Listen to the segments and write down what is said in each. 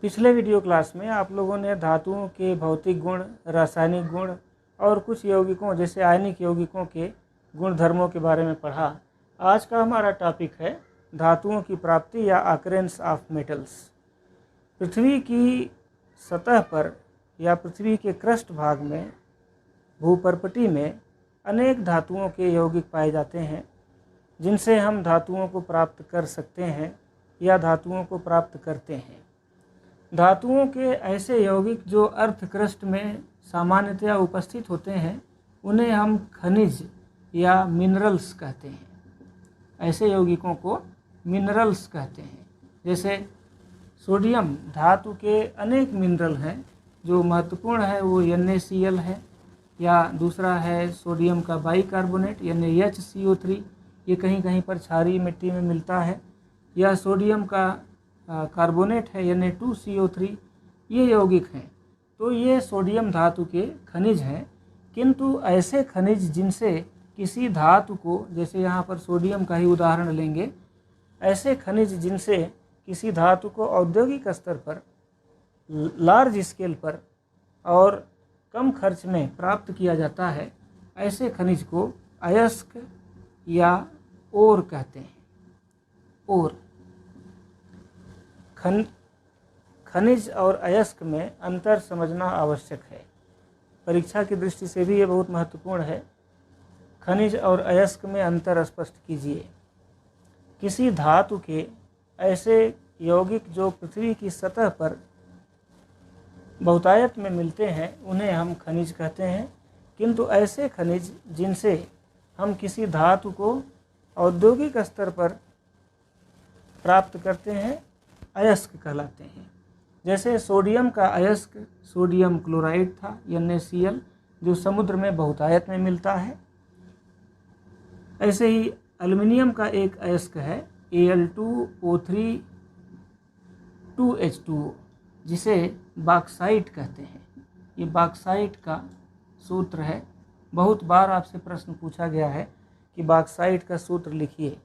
पिछले video class में आप लोगों ने धातुओं के भौतिक गुण, रासायनिक गुण और कुछ यौगिकों जैसे आयनिक यौगिकों के गुणधर्मों के बारे में पढ़ा। आज का हमारा टॉपिक है धातुओं की प्राप्ति या ऑकरेंस ऑफ मेटल्स। पृथ्वी की सतह पर या पृथ्वी के क्रस्ट भाग में, भूपर्पटी में अनेक धातुओं के यौगिक पाए जाते हैं जिनसे हम धातुओं को प्राप्त कर सकते हैं या धातुओं को प्राप्त करते हैं। धातुओं के ऐसे यौगिक जो अर्थ क्रस्ट में सामान्यतया उपस्थित होते हैं उन्हें हम खनिज या मिनरल्स कहते हैं। ऐसे यौगिकों को मिनरल्स कहते हैं। जैसे सोडियम धातु के अनेक मिनरल हैं। जो महत्वपूर्ण है वो NaCl है, या दूसरा है सोडियम का बाइकार्बोनेट यानी HCO3, ये कहीं कहीं पर क्षारीय मिट्टी में मिलता है, या सोडियम का कार्बोनेट है Na2CO3, ये यौगिक हैं। तो ये सोडियम धातु के खनिज हैं। किंतु ऐसे खनिज जिनसे किसी धातु को, जैसे यहाँ पर सोडियम का ही उदाहरण लेंगे, ऐसे खनिज जिनसे किसी धातु को औद्योगिक स्तर पर, लार्ज स्केल पर और कम खर्च में प्राप्त किया जाता है, ऐसे खनिज को अयस्क या ओर कहते हैं। ओर खनिज और अयस्क में अंतर समझना आवश्यक है। परीक्षा की दृष्टि से भी ये बहुत महत्वपूर्ण है। खनिज और अयस्क में अंतर स्पष्ट कीजिए। किसी धातु के ऐसे यौगिक जो पृथ्वी की सतह पर बहुतायत में मिलते हैं उन्हें हम खनिज कहते हैं। किंतु ऐसे खनिज जिनसे हम किसी धातु को औद्योगिक स्तर पर प्राप्त करते हैं अयस्क कहलाते हैं। जैसे सोडियम का अयस्क सोडियम क्लोराइड था NaCl, जो समुद्र में बहुतायत में मिलता है। ऐसे ही एल्युमिनियम का एक अयस्क है Al2O3 2H2O, जिसे बॉक्साइट कहते हैं। ये बॉक्साइट का सूत्र है। बहुत बार आपसे प्रश्न पूछा गया है कि बॉक्साइट का सूत्र लिखिए,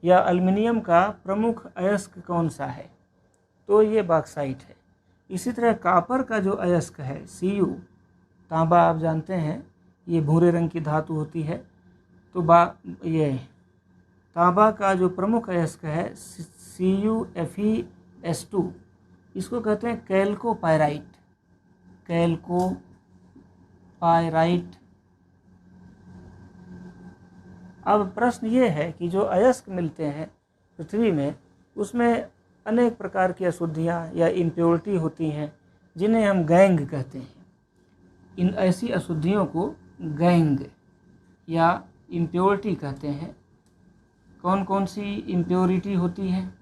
या एल्युमिनियम का प्रमुख अयस्क कौन सा है, तो ये बॉक्साइट है। इसी तरह कॉपर का जो अयस्क है Cu, तांबा आप जानते हैं ये भूरे रंग की धातु होती है, तो ये तांबा का जो प्रमुख अयस्क है CuFeS2, इसको कहते हैं कैल्कोपायराइट। कैल्कोपायराइट। अब प्रश्न ये है कि जो अयस्क मिलते हैं पृथ्वी में, उसमें अनेक प्रकार की अशुद्धियाँ या इम्प्योरिटी होती हैं जिन्हें हम गैंग कहते हैं। इन ऐसी अशुद्धियों को गैंग या इम्प्योरिटी कहते हैं। कौन कौन सी इम्प्योरिटी होती है?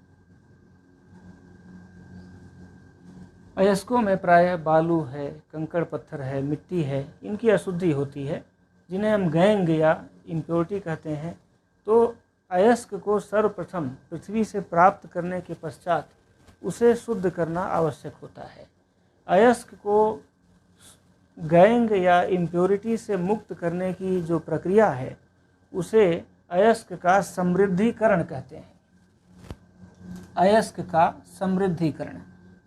अयस्कों में प्रायः बालू है, कंकड़ पत्थर है, मिट्टी है, इनकी अशुद्धि होती है जिन्हें हम गैंग या इम्प्योरिटी कहते हैं। तो अयस्क को सर्वप्रथम पृथ्वी से प्राप्त करने के पश्चात उसे शुद्ध करना आवश्यक होता है। अयस्क को गैंग या इम्प्योरिटी से मुक्त करने की जो प्रक्रिया है उसे अयस्क का समृद्धिकरण कहते हैं। अयस्क का समृद्धिकरण,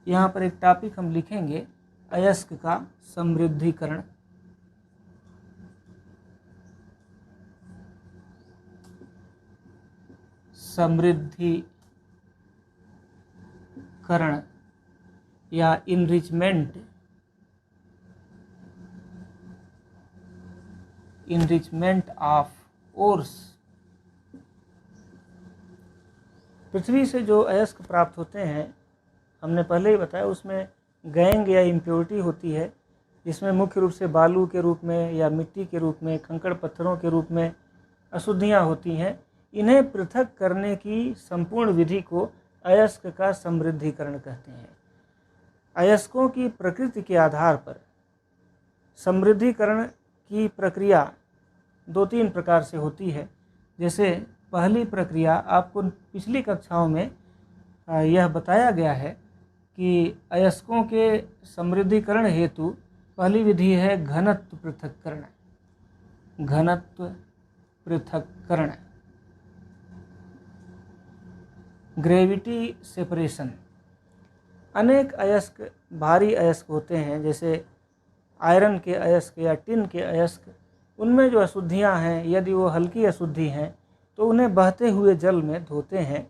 यहाँ पर एक टॉपिक हम लिखेंगे, अयस्क का समृद्धिकरण। समृद्धिकरण या इनरिचमेंट ऑफ ओर्स। पृथ्वी से जो अयस्क प्राप्त होते हैं, हमने पहले ही बताया, उसमें गैंग या इम्प्योरिटी होती है, जिसमें मुख्य रूप से बालू के रूप में या मिट्टी के रूप में, कंकड़ पत्थरों के रूप में अशुद्धियाँ होती हैं। इन्हें पृथक करने की संपूर्ण विधि को अयस्क का समृद्धिकरण कहते हैं। अयस्कों की प्रकृति के आधार पर समृद्धिकरण की प्रक्रिया 2-3 प्रकार से होती है। जैसे पहली प्रक्रिया, आपको पिछली कक्षाओं में यह बताया गया है कि अयस्कों के समृद्धिकरण हेतु पहली विधि है घनत्व पृथक्करण। घनत्व पृथक्करण, ग्रेविटी सेपरेशन। अनेक अयस्क भारी अयस्क होते हैं, जैसे आयरन के अयस्क या टिन के अयस्क। उनमें जो अशुद्धियाँ हैं, यदि वो हल्की अशुद्धि हैं तो उन्हें बहते हुए जल में धोते हैं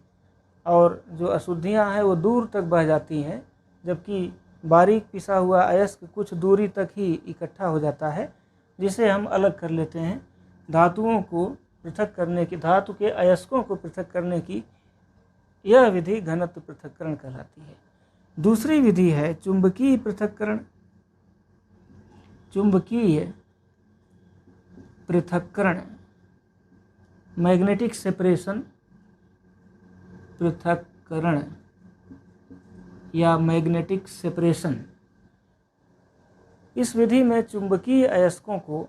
और जो अशुद्धियाँ हैं वो दूर तक बह जाती हैं, जबकि बारीक पिसा हुआ अयस्क कुछ दूरी तक ही इकट्ठा हो जाता है, जिसे हम अलग कर लेते हैं। धातुओं को पृथक करने की, धातु के अयस्कों को पृथक करने की यह विधि घनत्व पृथक्करण कहलाती है। दूसरी विधि है चुंबकीय पृथक्करण। चुंबकीय पृथक्करण, मैग्नेटिक सेपरेशन, पृथक्करण या मैग्नेटिक सेपरेशन। इस विधि में चुंबकीय अयस्कों को,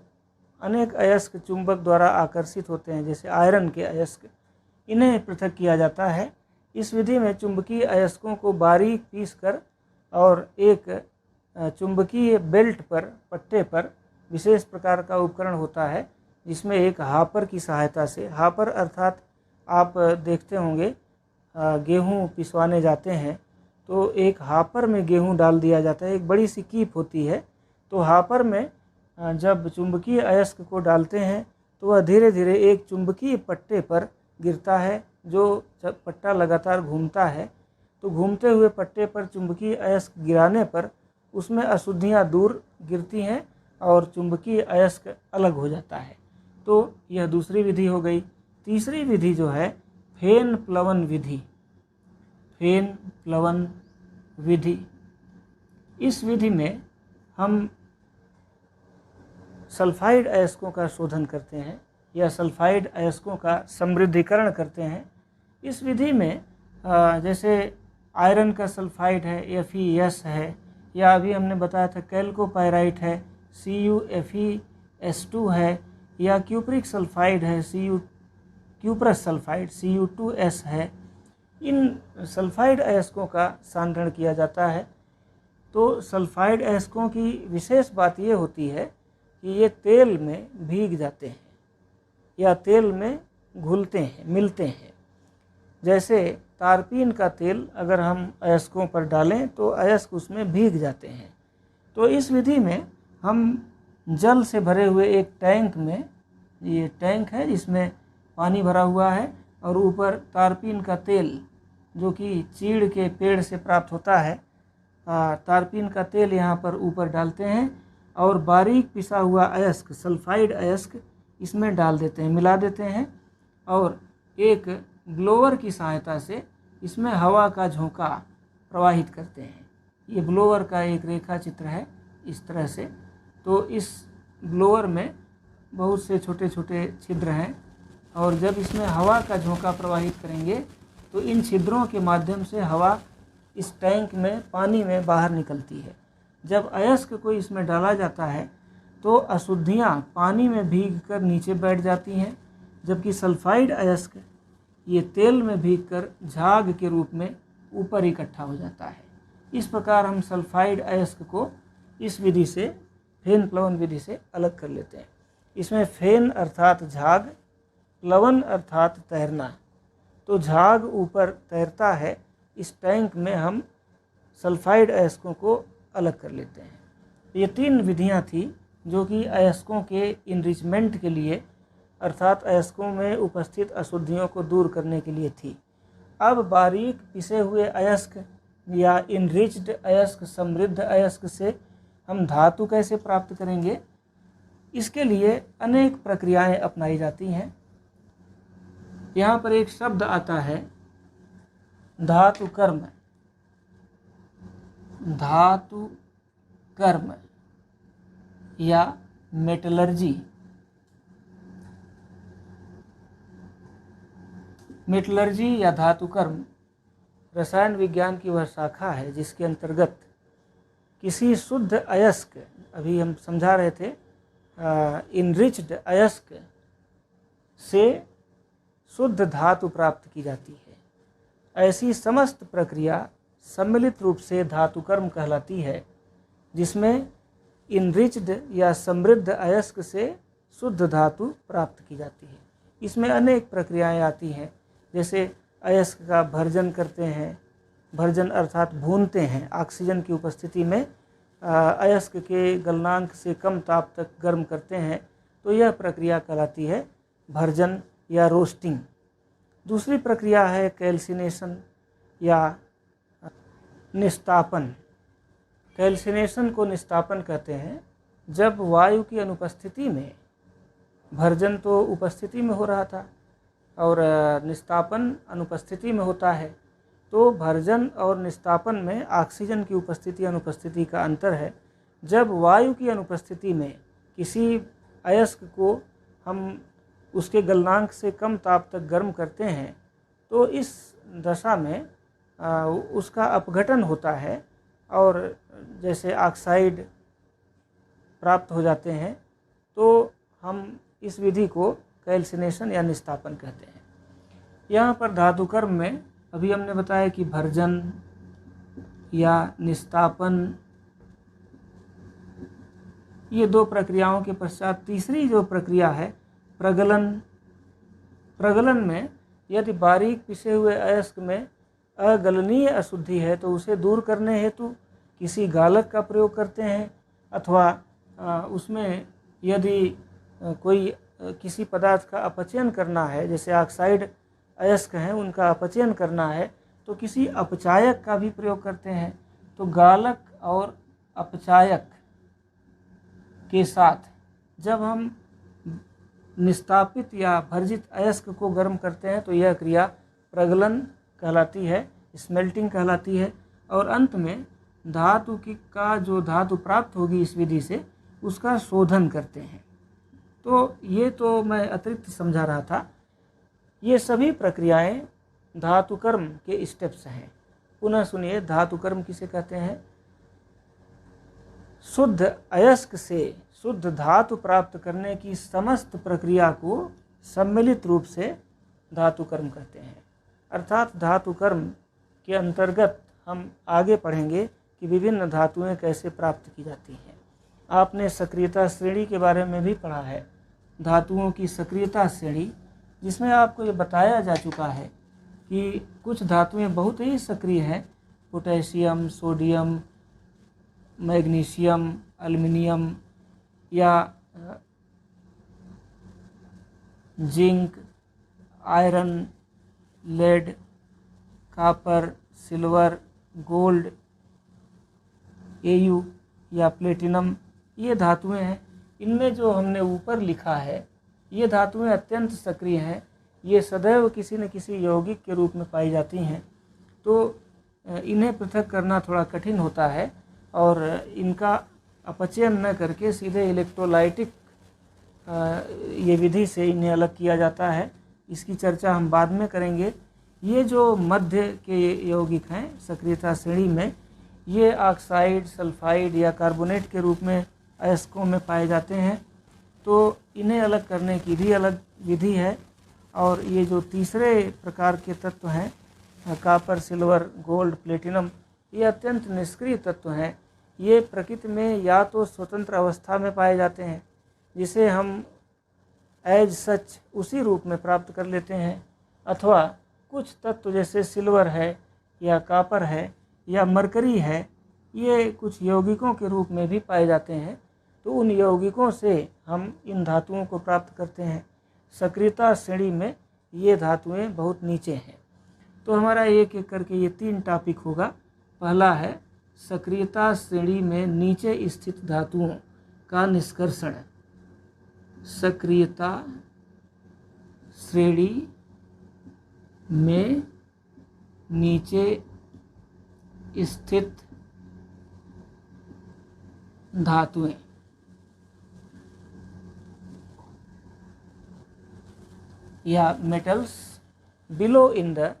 अनेक अयस्क चुंबक द्वारा आकर्षित होते हैं, जैसे आयरन के अयस्क, इन्हें पृथक किया जाता है। इस विधि में चुंबकीय अयस्कों को बारीक पीसकर और एक चुंबकीय बेल्ट पर, पट्टे पर विशेष प्रकार का उपकरण होता है, जिसमें एक हापर की सहायता से, हापर अर्थात आप देखते होंगे गेहूँ पिसवाने जाते हैं तो एक हापर में गेहूँ डाल दिया जाता है, एक बड़ी सी कीप होती है। तो हापर में जब चुंबकीय अयस्क को डालते हैं तो वह धीरे धीरे एक चुंबकीय पट्टे पर गिरता है, जो पट्टा लगातार घूमता है। तो घूमते हुए पट्टे पर चुंबकीय अयस्क गिराने पर उसमें अशुद्धियाँ दूर गिरती हैं और चुंबकीय अयस्क अलग हो जाता है। तो यह दूसरी विधि हो गई। तीसरी विधि जो है फेन प्लवन विधि। फेन प्लवन विधि, इस विधि में हम सल्फाइड अयस्कों का शोधन करते हैं या सल्फाइड अयस्कों का समृद्धिकरण करते हैं। इस विधि में जैसे आयरन का सल्फाइड है FeS है, या अभी हमने बताया था कैल्कोपायराइट है CuFeS2 है, या क्यूप्रिक सल्फाइड है क्यूप्रस सल्फाइड Cu2S है। इन सल्फाइड अयस्कों का सांद्रण किया जाता है। तो सल्फाइड अयस्कों की विशेष बात ये होती है कि ये तेल में भीग जाते हैं या तेल में घुलते हैं, मिलते हैं। जैसे तारपीन का तेल अगर हम अयस्कों पर डालें तो अयस्क उसमें भीग जाते हैं। तो इस विधि में हम जल से भरे हुए एक टैंक में, ये टैंक है जिसमें पानी भरा हुआ है और ऊपर तारपीन का तेल जो कि चीड़ के पेड़ से प्राप्त होता है, तारपीन का तेल यहाँ पर ऊपर डालते हैं और बारीक पिसा हुआ अयस्क, सल्फाइड अयस्क इसमें डाल देते हैं, मिला देते हैं और एक ब्लोअर की सहायता से इसमें हवा का झोंका प्रवाहित करते हैं। ये ब्लोअर का एक रेखा चित्र है इस तरह से। तो इस ब्लोअर में बहुत से छोटे छोटे छिद्र हैं और जब इसमें हवा का झोंका प्रवाहित करेंगे तो इन छिद्रों के माध्यम से हवा इस टैंक में, पानी में बाहर निकलती है। जब अयस्क को इसमें डाला जाता है तो अशुद्धियाँ पानी में भीगकर नीचे बैठ जाती हैं, जबकि सल्फाइड अयस्क ये तेल में भीगकर झाग के रूप में ऊपर इकट्ठा हो जाता है। इस प्रकार हम सल्फाइड अयस्क को इस विधि से, फेन प्लवन विधि से अलग कर लेते हैं। इसमें फेन अर्थात झाग, प्लवन अर्थात तैरना। तो झाग ऊपर तैरता है, इस टैंक में हम सल्फाइड अयस्कों को अलग कर लेते हैं। ये तीन विधियां थी जो कि अयस्कों के इनरिचमेंट के लिए अर्थात अयस्कों में उपस्थित अशुद्धियों को दूर करने के लिए थी। अब बारीक पिसे हुए अयस्क या इनरिच्ड अयस्क, समृद्ध अयस्क से हम धातु कैसे प्राप्त करेंगे, इसके लिए अनेक प्रक्रियाएं अपनाई जाती हैं। यहाँ पर एक शब्द आता है धातु कर्म। धातु कर्म या मेटलर्जी। मेटलर्जी या धातु कर्म रसायन विज्ञान की वह शाखा है जिसके अंतर्गत किसी शुद्ध अयस्क, अभी हम समझा रहे थे इनरिच्ड अयस्क से शुद्ध धातु प्राप्त की जाती है। ऐसी समस्त प्रक्रिया सम्मिलित रूप से धातु कर्म कहलाती है, जिसमें इनरिच्ड या समृद्ध अयस्क से शुद्ध धातु प्राप्त की जाती है। इसमें अनेक प्रक्रियाएं आती हैं, जैसे अयस्क का भर्जन करते हैं, भर्जन अर्थात भूनते हैं, ऑक्सीजन की उपस्थिति में अयस्क के गलनांक से कम ताप तक गर्म करते हैं, तो यह प्रक्रिया कहलाती है भर्जन या रोस्टिंग। दूसरी प्रक्रिया है कैल्सिनेशन या निस्तापन। कैल्सिनेशन को निस्तापन कहते हैं। जब वायु की अनुपस्थिति में, भर्जन तो उपस्थिति में हो रहा था और निस्तापन अनुपस्थिति में होता है, तो भर्जन और निस्तापन में ऑक्सीजन की उपस्थिति अनुपस्थिति का अंतर है। जब वायु की अनुपस्थिति में किसी अयस्क को हम उसके गलनांक से कम ताप तक गर्म करते हैं, तो इस दशा में उसका अपघटन होता है और जैसे ऑक्साइड प्राप्त हो जाते हैं, तो हम इस विधि को कैल्सिनेशन या निस्तापन कहते हैं। यहाँ पर धातुकर्म में अभी हमने बताया कि भर्जन या निस्तापन, ये दो प्रक्रियाओं के पश्चात तीसरी जो प्रक्रिया है प्रगलन। प्रगलन में यदि बारीक पिसे हुए अयस्क में अगलनीय अशुद्धि है तो उसे दूर करने हेतु किसी गालक का प्रयोग करते हैं, अथवा उसमें यदि कोई किसी पदार्थ का अपचयन करना है, जैसे ऑक्साइड अयस्क हैं उनका अपचयन करना है, तो किसी अपचायक का भी प्रयोग करते हैं। तो गालक और अपचायक के साथ जब हम निस्तापित या भर्जित अयस्क को गर्म करते हैं तो यह क्रिया प्रगलन कहलाती है, स्मेल्टिंग कहलाती है। और अंत में धातु का जो धातु प्राप्त होगी इस विधि से, उसका शोधन करते हैं। तो ये तो मैं अतिरिक्त समझा रहा था। ये सभी प्रक्रियाएं धातुकर्म के स्टेप्स हैं। पुनः सुनिए, धातुकर्म किसे कहते हैं? शुद्ध अयस्क से शुद्ध धातु प्राप्त करने की समस्त प्रक्रिया को सम्मिलित रूप से धातुकर्म कहते हैं। अर्थात धातुकर्म के अंतर्गत हम आगे पढ़ेंगे कि विभिन्न धातुएं कैसे प्राप्त की जाती हैं। आपने सक्रियता श्रेणी के बारे में भी पढ़ा है, धातुओं की सक्रियता श्रेणी, जिसमें आपको ये बताया जा चुका है कि कुछ धातुएं बहुत ही सक्रिय हैं, पोटेशियम, सोडियम, मैग्नीशियम, एल्युमिनियम या zinc, iron, lead, copper, silver, gold, A U platinum, ये धातुएं हैं। इनमें जो हमने ऊपर लिखा है, ये धातुएं अत्यंत सक्रिय हैं। ये सदैव किसी न किसी यौगिक के रूप में पाई जाती हैं, तो इन्हें पृथक करना थोड़ा कठिन होता है और इनका अपचयन न करके सीधे इलेक्ट्रोलाइटिक ये विधि से इन्हें अलग किया जाता है। इसकी चर्चा हम बाद में करेंगे। ये जो मध्य के यौगिक हैं सक्रियता श्रेणी में, ये ऑक्साइड, सल्फाइड या कार्बोनेट के रूप में अयस्कों में पाए जाते हैं, तो इन्हें अलग करने की भी अलग विधि है। और ये जो तीसरे प्रकार के तत्व हैं, कॉपर, सिल्वर, गोल्ड, प्लेटिनम, ये अत्यंत निष्क्रिय तत्व हैं। ये प्रकृति में या तो स्वतंत्र अवस्था में पाए जाते हैं, जिसे हम एज सच उसी रूप में प्राप्त कर लेते हैं, अथवा कुछ तत्व जैसे सिल्वर है या कॉपर है या मरकरी है, ये कुछ यौगिकों के रूप में भी पाए जाते हैं, तो उन यौगिकों से हम इन धातुओं को प्राप्त करते हैं। सक्रियता श्रेणी में ये धातुएं बहुत नीचे हैं। तो हमारा एक एक करके ये 3 टॉपिक होगा। पहला है सक्रियता श्रेणी में नीचे स्थित धातुओं का निष्कर्षण। सक्रियता श्रेणी में नीचे स्थित धातुएं, या metals below in the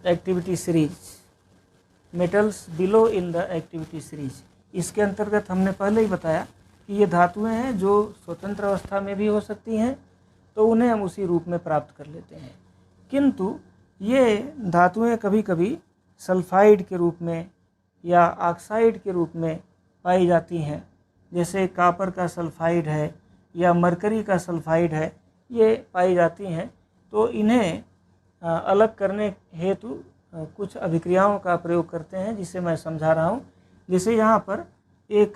activity series. Metals below in the activity series, इसके अंतर्गत हमने पहले ही बताया कि ये धातुएं हैं जो स्वतंत्र अवस्था में भी हो सकती हैं, तो उन्हें हम उसी रूप में प्राप्त कर लेते हैं। किंतु ये धातुएं कभी कभी सल्फाइड के रूप में या ऑक्साइड के रूप में पाई जाती हैं, जैसे कॉपर का सल्फाइड है या मरकरी का सल्फाइड है, ये पाई जाती हैं। तो इन्हें अलग करने हेतु कुछ अभिक्रियाओं का प्रयोग करते हैं जिसे मैं समझा रहा हूँ। जैसे यहाँ पर एक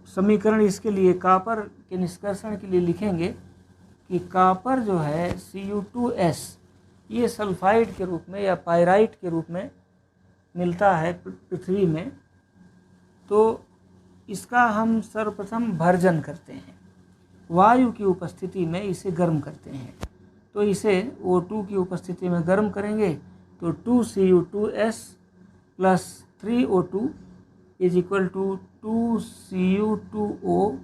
समीकरण इसके लिए कॉपर के निष्कर्षण के लिए लिखेंगे कि कॉपर जो है Cu2S ये सल्फाइड के रूप में या पायराइट के रूप में मिलता है पृथ्वी में, तो इसका हम सर्वप्रथम भर्जन करते हैं, वायु की उपस्थिति में इसे गर्म करते हैं। तो इसे O2 की उपस्थिति में गर्म करेंगे तो 2Cu2S plus 3O2 is equal to 2Cu2O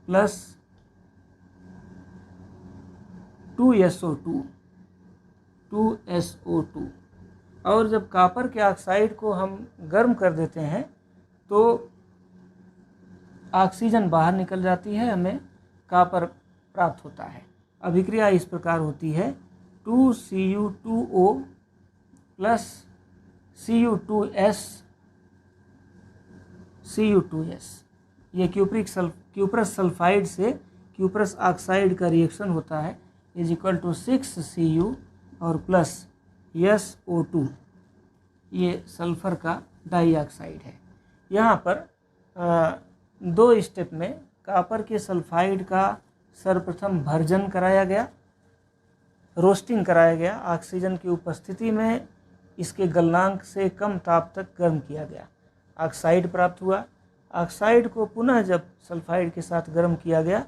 plus 2SO2 और जब कॉपर के ऑक्साइड को हम गर्म कर देते हैं तो ऑक्सीजन बाहर निकल जाती है, हमें कॉपर प्राप्त होता है। अभिक्रिया इस प्रकार होती है 2Cu2O प्लस Cu2S ये क्यूप्रस सल्फाइड से क्यूप्रस ऑक्साइड का रिएक्शन होता है इज इक्वल टू 6Cu और प्लस SO2 ये सल्फर का डाइऑक्साइड है। यहाँ पर दो स्टेप में कॉपर के सल्फाइड का सर्वप्रथम भर्जन कराया गया, रोस्टिंग कराया गया, ऑक्सीजन की उपस्थिति में इसके गलनांक से कम ताप तक गर्म किया गया, ऑक्साइड प्राप्त हुआ। ऑक्साइड को पुनः जब सल्फाइड के साथ गर्म किया गया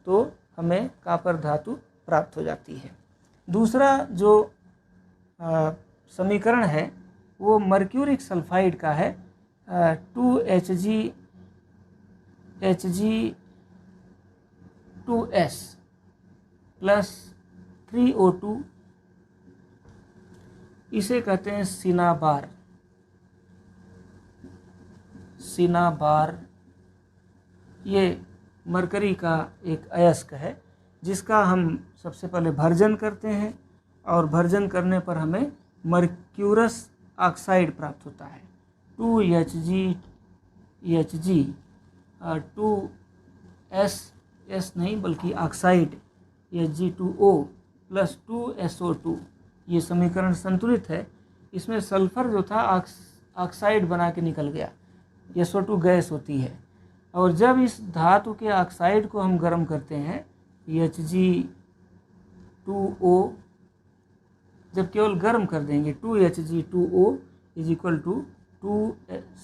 तो हमें कॉपर धातु प्राप्त हो जाती है। दूसरा जो समीकरण है वो मर्क्यूरिक सल्फाइड का है 2Hg2S प्लस 3O2 इसे कहते हैं सिनाबार। ये मरकरी का एक अयस्क है जिसका हम सबसे पहले भर्जन करते हैं और भर्जन करने पर हमें मर्क्यूरस ऑक्साइड प्राप्त होता है 2Hg 2S नहीं बल्कि ऑक्साइड Hg2O प्लस 2SO2 ये समीकरण संतुलित है। इसमें सल्फर जो था ऑक्साइड बना के निकल गया, SO2 गैस होती है। और जब इस धातु के ऑक्साइड को हम गर्म करते हैं Hg2O जब केवल गर्म कर देंगे 2Hg2O is equal to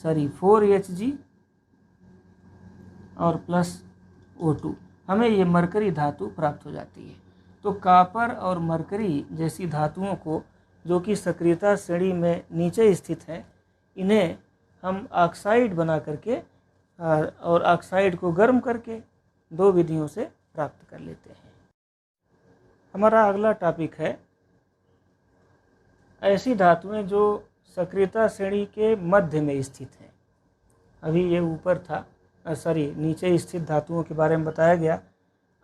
4Hg और प्लस O2 हमें ये मरकरी धातु प्राप्त हो जाती है। तो कॉपर और मरकरी जैसी धातुओं को जो कि सक्रियता श्रेणी में नीचे स्थित हैं, इन्हें हम ऑक्साइड बना करके और ऑक्साइड को गर्म करके दो विधियों से प्राप्त कर लेते हैं। हमारा अगला टॉपिक है ऐसी धातुएं जो सक्रियता श्रेणी के मध्य में स्थित हैं। अभी ये ऊपर था नीचे स्थित धातुओं के बारे में बताया गया।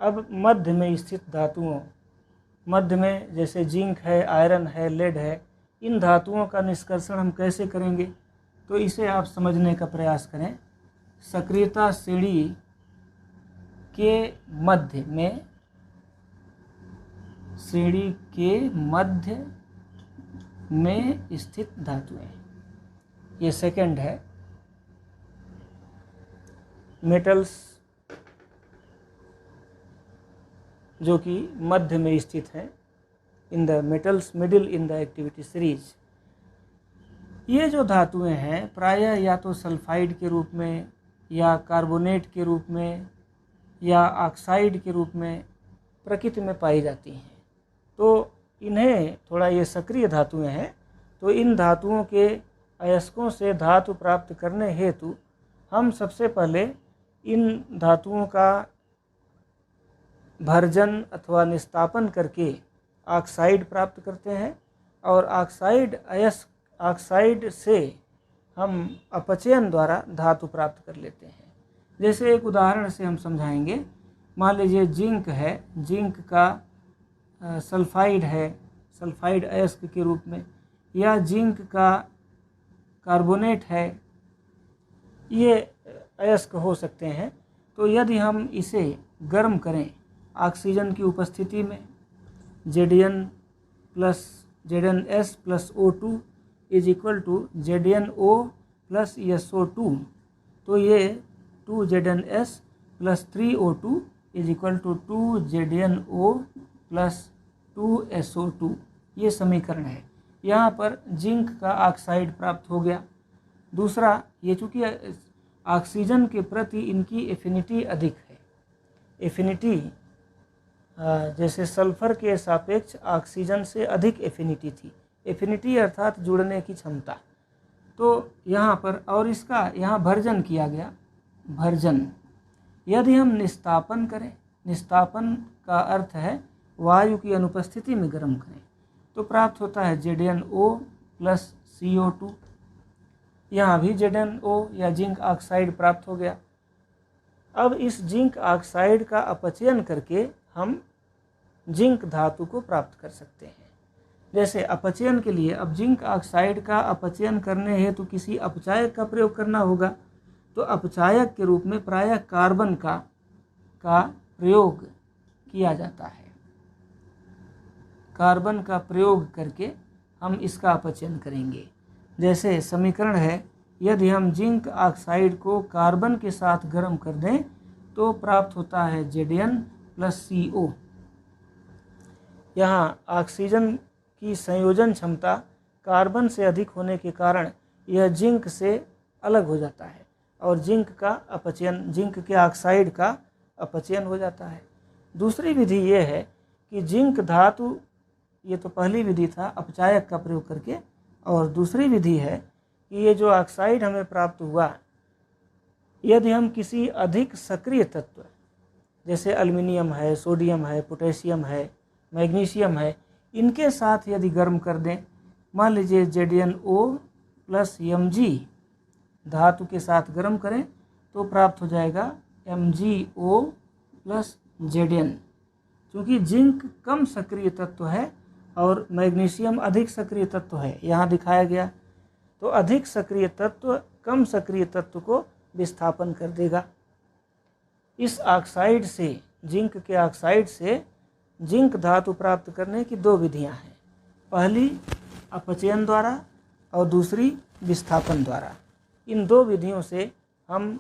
अब मध्य में स्थित धातुओं, मध्य में जैसे जिंक है, आयरन है, लेड है, इन धातुओं का निष्कर्षण हम कैसे करेंगे तो इसे आप समझने का प्रयास करें। सक्रियता श्रेणी के मध्य में, श्रेणी के मध्य में स्थित धातुएं, ये सेकंड है। मेटल्स जो कि मध्य में स्थित हैं, in the metals middle in the activity series. ये जो धातुएं हैं प्रायः या तो सल्फाइड के रूप में या कार्बोनेट के रूप में या ऑक्साइड के रूप में प्रकृति में पाई जाती हैं। तो इन्हें थोड़ा ये सक्रिय धातुएं हैं, तो इन धातुओं के अयस्कों से धातु प्राप्त करने हेतु हम सबसे पहले इन धातुओं का भर्जन अथवा निस्तापन करके ऑक्साइड प्राप्त करते हैं और ऑक्साइड से हम अपचयन द्वारा धातु प्राप्त कर लेते हैं। जैसे एक उदाहरण से हम समझाएंगे। मान लीजिए जिंक है, जिंक का सल्फाइड है, सल्फाइड अयस्क के रूप में, या जिंक का कार्बोनेट है, ये अयस्क हो सकते हैं। तो यदि हम इसे गर्म करें ऑक्सीजन की उपस्थिति में, Zn plus ZnS plus O2 is equal to ZnO plus SO2। तो ये 2ZnS plus 3O2 is equal to 2ZnO plus 2SO2, ये समीकरण है। यहाँ पर जिंक का ऑक्साइड प्राप्त हो गया। दूसरा, ये चूँकि ऑक्सीजन के प्रति इनकी एफिनिटी अधिक है। एफिनिटी जैसे सल्फर के सापेक्ष ऑक्सीजन से अधिक एफिनिटी थी। एफिनिटी अर्थात जुड़ने की क्षमता। तो यहाँ पर और इसका यहाँ भर्जन किया गया। भर्जन, यदि हम निस्तापन करें, निस्तापन का अर्थ है वायु की अनुपस्थिति में गर्म करें, तो प्राप्त होता है ZnO प्लस CO2। यहाँ भी ZnO या जिंक ऑक्साइड प्राप्त हो गया। अब इस जिंक ऑक्साइड का अपचयन करके हम जिंक धातु को प्राप्त कर सकते हैं। जैसे अपचयन के लिए अब जिंक ऑक्साइड का अपचयन करने हेतु किसी अपचायक का प्रयोग करना होगा, तो अपचायक के रूप में प्रायः कार्बन का प्रयोग किया जाता है। कार्बन का प्रयोग करके हम इसका अपचयन करेंगे। जैसे समीकरण है, यदि हम जिंक ऑक्साइड को कार्बन के साथ गर्म कर दें तो प्राप्त होता है Zn प्लस CO। यहाँ ऑक्सीजन की संयोजन क्षमता कार्बन से अधिक होने के कारण यह जिंक से अलग हो जाता है और जिंक का अपचयन, जिंक के ऑक्साइड का अपचयन हो जाता है। दूसरी विधि ये है कि जिंक धातु, ये तो पहली विधि था अपचायक का प्रयोग करके, और दूसरी विधि है कि ये जो ऑक्साइड हमें प्राप्त हुआ, यदि हम किसी अधिक सक्रिय तत्व जैसे एल्युमिनियम है, सोडियम है, पोटेशियम है, मैग्नीशियम है, इनके साथ यदि गर्म कर दें, मान लीजिए ZnO प्लस Mg धातु के साथ गर्म करें तो प्राप्त हो जाएगा MgO प्लस Zn। क्योंकि जिंक कम सक्रिय तत्व है और मैग्नीशियम अधिक सक्रिय तत्व है, यहाँ दिखाया गया। तो अधिक सक्रिय तत्व कम सक्रिय तत्व को विस्थापन कर देगा। इस ऑक्साइड से, जिंक के ऑक्साइड से जिंक धातु प्राप्त करने की दो विधियां हैं, पहली अपचयन द्वारा और दूसरी विस्थापन द्वारा। इन दो विधियों से हम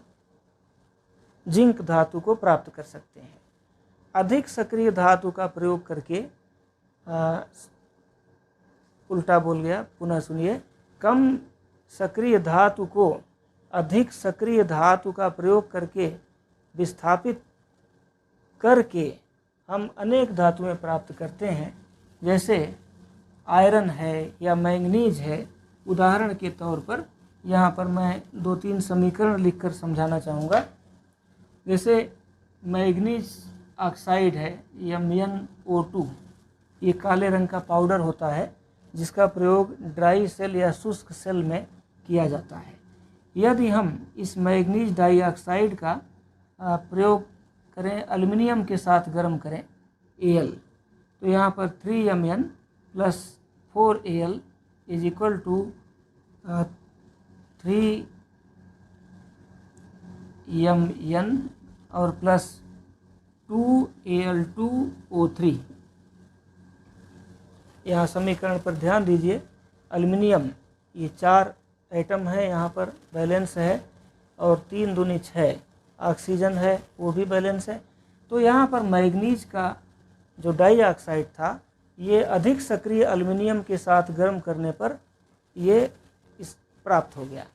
जिंक धातु को प्राप्त कर सकते हैं। अधिक सक्रिय धातु का प्रयोग करके, उल्टा बोल गया, पुनः सुनिए, कम सक्रिय धातु को अधिक सक्रिय धातु का प्रयोग करके विस्थापित करके हम अनेक धातुएं प्राप्त करते हैं। जैसे आयरन है या मैंगनीज है। उदाहरण के तौर पर यहाँ पर मैं 2-3 समीकरण लिखकर समझाना चाहूँगा। जैसे मैंगनीज ऑक्साइड है MnO2, ये काले रंग का पाउडर होता है जिसका प्रयोग ड्राई सेल या शुष्क सेल में किया जाता है। यदि हम इस मैंगनीज डाइऑक्साइड का प्रयोग करें, एल्युमिनियम के साथ गर्म करें Al, तो यहाँ पर 3Mn plus 4Al is equal to 3Mn और प्लस 2Al2O3। यहाँ समीकरण पर ध्यान दीजिए। एल्युमिनियम, ये 4 एटम है, यहाँ पर बैलेंस है, और 3 दूनी 6 ऑक्सीजन है, वो भी बैलेंस है। तो यहाँ पर मैग्नीज का जो डाइऑक्साइड था, ये अधिक सक्रिय एल्युमिनियम के साथ गर्म करने पर ये प्राप्त हो गया।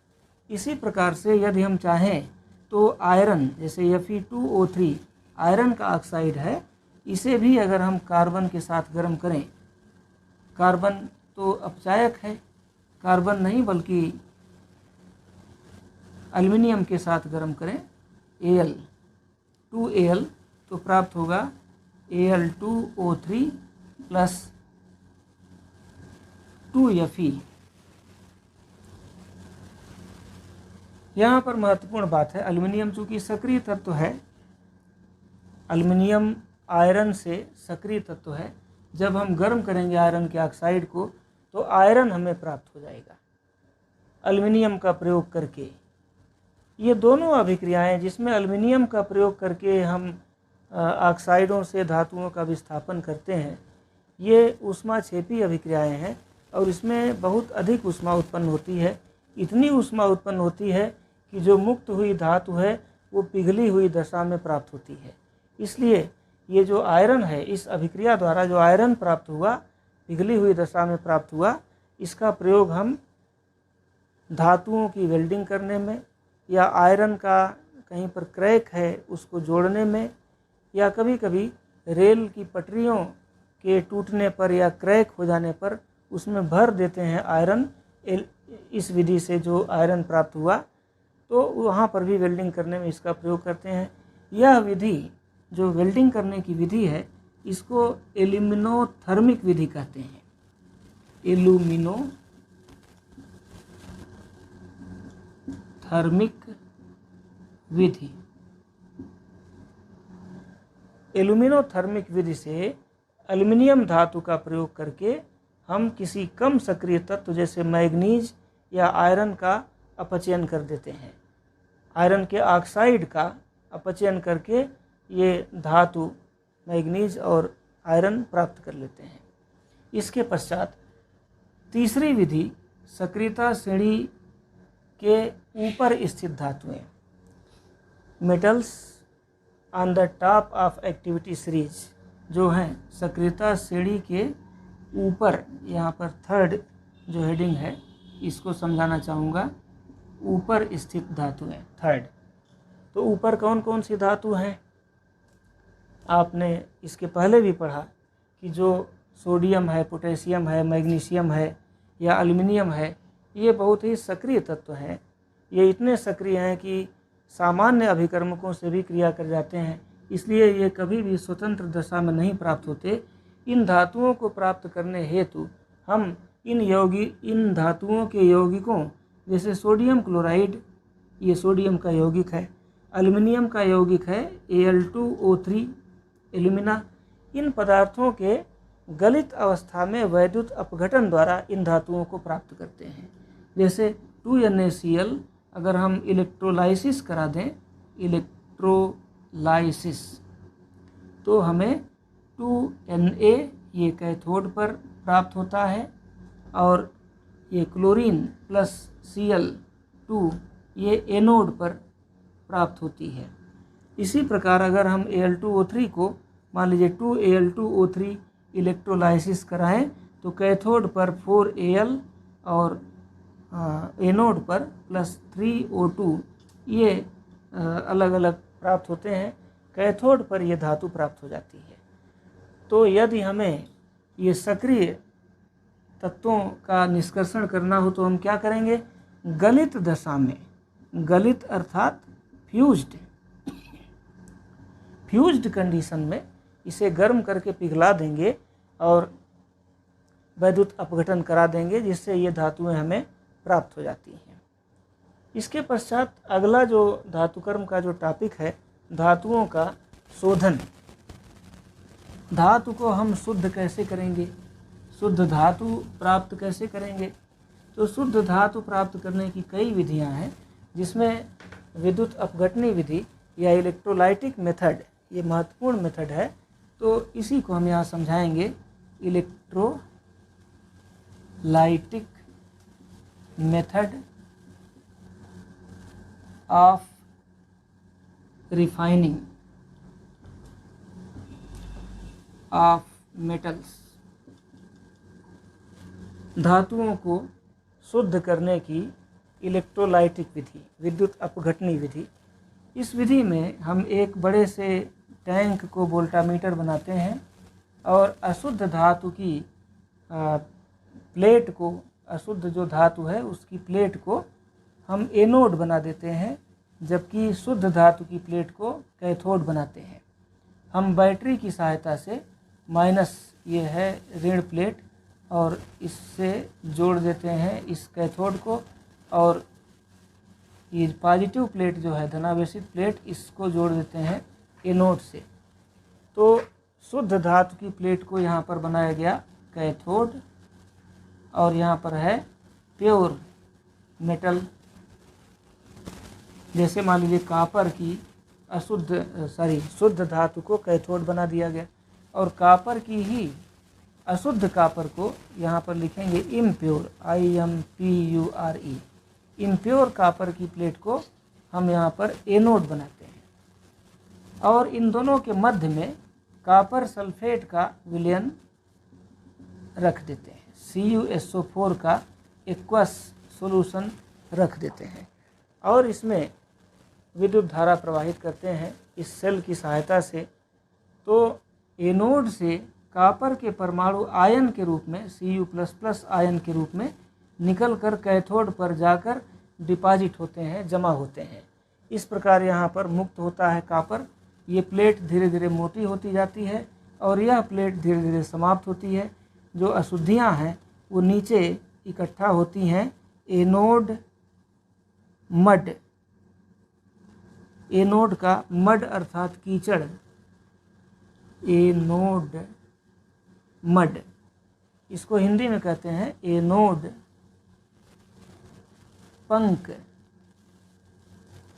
इसी प्रकार से यदि हम चाहें तो आयरन, जैसे Fe2O3 आयरन का ऑक्साइड है, इसे भी अगर हम कार्बन के साथ गर्म करें, कार्बन तो अपचायक है, कार्बन नहीं बल्कि एल्युमिनियम के साथ गर्म करें Al, 2Al, तो प्राप्त होगा Al2O3 प्लस 2Fe। यहाँ पर महत्वपूर्ण बात है, एल्युमिनियम चूँकि सक्रिय तत्व है, एल्युमिनियम आयरन से सक्रिय तत्व है, जब हम गर्म करेंगे आयरन के ऑक्साइड को तो आयरन हमें प्राप्त हो जाएगा एल्युमिनियम का प्रयोग करके। ये दोनों अभिक्रियाएं जिसमें एल्युमिनियम का प्रयोग करके हम ऑक्साइडों से धातुओं का विस्थापन करते हैं, ये ऊष्माक्षेपी अभिक्रियाएं हैं और इसमें बहुत अधिक ऊष्मा उत्पन्न होती है। इतनी ऊष्मा उत्पन्न होती है कि जो मुक्त हुई धातु है वो पिघली हुई दशा में प्राप्त होती है। इसलिए ये जो आयरन है, इस अभिक्रिया द्वारा जो आयरन प्राप्त हुआ, पिघली हुई दशा में प्राप्त हुआ, इसका प्रयोग हम धातुओं की वेल्डिंग करने में, या आयरन का कहीं पर क्रैक है उसको जोड़ने में, या कभी कभी रेल की पटरियों के टूटने पर या क्रैक हो जाने पर उसमें भर देते हैं आयरन। इस विधि से जो आयरन प्राप्त हुआ तो वहाँ पर भी वेल्डिंग करने में इसका प्रयोग करते हैं। यह विधि जो वेल्डिंग करने की विधि है, इसको एल्यूमिनोथर्मिक विधि कहते हैं। एल्यूमिनोथर्मिक विधि। एल्यूमिनोथर्मिक विधि से एल्युमिनियम धातु का प्रयोग करके हम किसी कम सक्रिय तत्व जैसे मैग्नीज या आयरन का अपचयन कर देते हैं। आयरन के ऑक्साइड का अपचयन करके ये धातु मैग्नीज और आयरन प्राप्त कर लेते हैं। इसके पश्चात तीसरी विधि सक्रियता श्रेणी के ऊपर स्थित धातुएं, metals on the top of activity series, जो हैं सक्रियता श्रेणी के ऊपर। यहाँ पर थर्ड जो हेडिंग है इसको समझाना चाहूँगा, ऊपर स्थित धातुएं, थर्ड। तो ऊपर कौन कौन सी धातु हैं? आपने इसके पहले भी पढ़ा कि जो सोडियम है, पोटेशियम है, मैग्नीशियम है या एल्युमिनियम है, ये बहुत ही सक्रिय तत्व हैं। ये इतने सक्रिय हैं कि सामान्य अभिकर्मकों से भी क्रिया कर जाते हैं, इसलिए ये कभी भी स्वतंत्र दशा में नहीं प्राप्त होते। इन धातुओं को प्राप्त करने हेतु हम इन धातुओं के यौगिकों जैसे सोडियम क्लोराइड, ये सोडियम का यौगिक है, एल्युमिनियम का यौगिक है Al2O3 एल्यूमिना, इन पदार्थों के गलित अवस्था में वैद्युत अपघटन द्वारा इन धातुओं को प्राप्त करते हैं। जैसे 2NaCl अगर हम इलेक्ट्रोलाइसिस करा दें, इलेक्ट्रोलाइसिस, तो हमें 2Na ये कैथोड पर प्राप्त होता है और ये क्लोरीन प्लस Cl2 ये एनोड पर प्राप्त होती है। इसी प्रकार अगर हम Al2O3 को मान लीजिए 2Al2O3 इलेक्ट्रोलाइसिस कराएं तो कैथोड पर 4Al और एनोड पर प्लस 3O2 ये अलग अलग प्राप्त होते हैं। कैथोड पर ये धातु प्राप्त हो जाती है। तो यदि हमें ये सक्रिय तत्वों का निष्कर्षण करना हो तो हम क्या करेंगे? गलित दशा में, गलित अर्थात फ्यूज्ड कंडीशन में इसे गर्म करके पिघला देंगे और वैद्युत अपघटन करा देंगे, जिससे ये धातुएं हमें प्राप्त हो जाती हैं। इसके पश्चात अगला जो धातुकर्म का जो टॉपिक है, धातुओं का शोधन। धातु को हम शुद्ध कैसे करेंगे, शुद्ध धातु प्राप्त कैसे करेंगे? तो शुद्ध धातु प्राप्त करने की कई विधियां हैं, जिसमें विद्युत अपघटनी विधि या इलेक्ट्रोलाइटिक मेथड ये महत्वपूर्ण मेथड है। तो इसी को हम यहाँ समझाएंगे, electrolytic method of refining of metals. धातुओं को शुद्ध करने की इलेक्ट्रोलाइटिक विधि, विद्युत अपघटनी विधि। इस विधि में हम एक बड़े से टैंक को वोल्टामीटर बनाते हैं और अशुद्ध धातु की प्लेट को, अशुद्ध जो धातु है उसकी प्लेट को हम एनोड बना देते हैं, जबकि शुद्ध धातु की प्लेट को कैथोड बनाते हैं। हम बैटरी की सहायता से माइनस, ये है ऋण प्लेट, और इससे जोड़ देते हैं इस कैथोड को, और ये पॉजिटिव प्लेट जो है धनावेशित प्लेट, इसको जोड़ देते हैं एनोड से। तो शुद्ध धातु की प्लेट को यहाँ पर बनाया गया कैथोड, और यहाँ पर है प्योर मेटल। जैसे मान लीजिए कापर की शुद्ध धातु को कैथोड बना दिया गया, और कापर की ही अशुद्ध कॉपर को यहाँ पर लिखेंगे इम्प्योर, IMPURE। इम्प्योर कॉपर की प्लेट को हम यहाँ पर एनोड बनाते हैं और इन दोनों के मध्य में कॉपर सल्फेट का विलयन रख देते हैं, CuSO4 का एक्वस सॉल्यूशन रख देते हैं और इसमें विद्युत धारा प्रवाहित करते हैं इस सेल की सहायता से। तो एनोड से कॉपर के परमाणु आयन के रूप में Cu++ आयन के रूप में निकलकर कैथोड पर जाकर डिपॉजिट होते हैं, जमा होते हैं। इस प्रकार यहाँ पर मुक्त होता है कॉपर। ये प्लेट धीरे धीरे मोटी होती जाती है और यह प्लेट धीरे धीरे समाप्त होती है। जो अशुद्धियाँ हैं वो नीचे इकट्ठा होती हैं एनोड मड, एनोड का मड अर्थात कीचड़, एनोड मड, इसको हिंदी में कहते हैं एनोड पंक।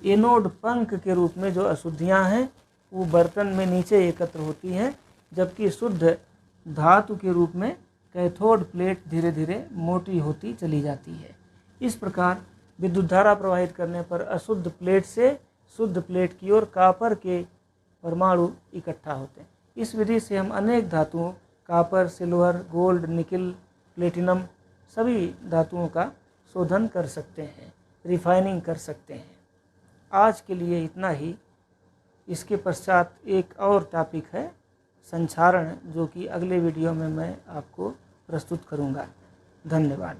एनोड पंक के रूप में जो अशुद्धियाँ हैं वो बर्तन में नीचे एकत्र होती हैं, जबकि शुद्ध धातु के रूप में कैथोड प्लेट धीरे धीरे मोटी होती चली जाती है। इस प्रकार विद्युत धारा प्रवाहित करने पर अशुद्ध प्लेट से शुद्ध प्लेट की ओर कॉपर के परमाणु इकट्ठा होते हैं। इस विधि से हम अनेक धातुओं, copper, silver, gold, nickel, platinum, सभी धातुओं का शोधन कर सकते हैं, रिफाइनिंग कर सकते हैं। आज के लिए इतना ही। इसके पश्चात एक और टॉपिक है संक्षारण, जो कि अगले वीडियो में मैं आपको प्रस्तुत करूंगा। धन्यवाद।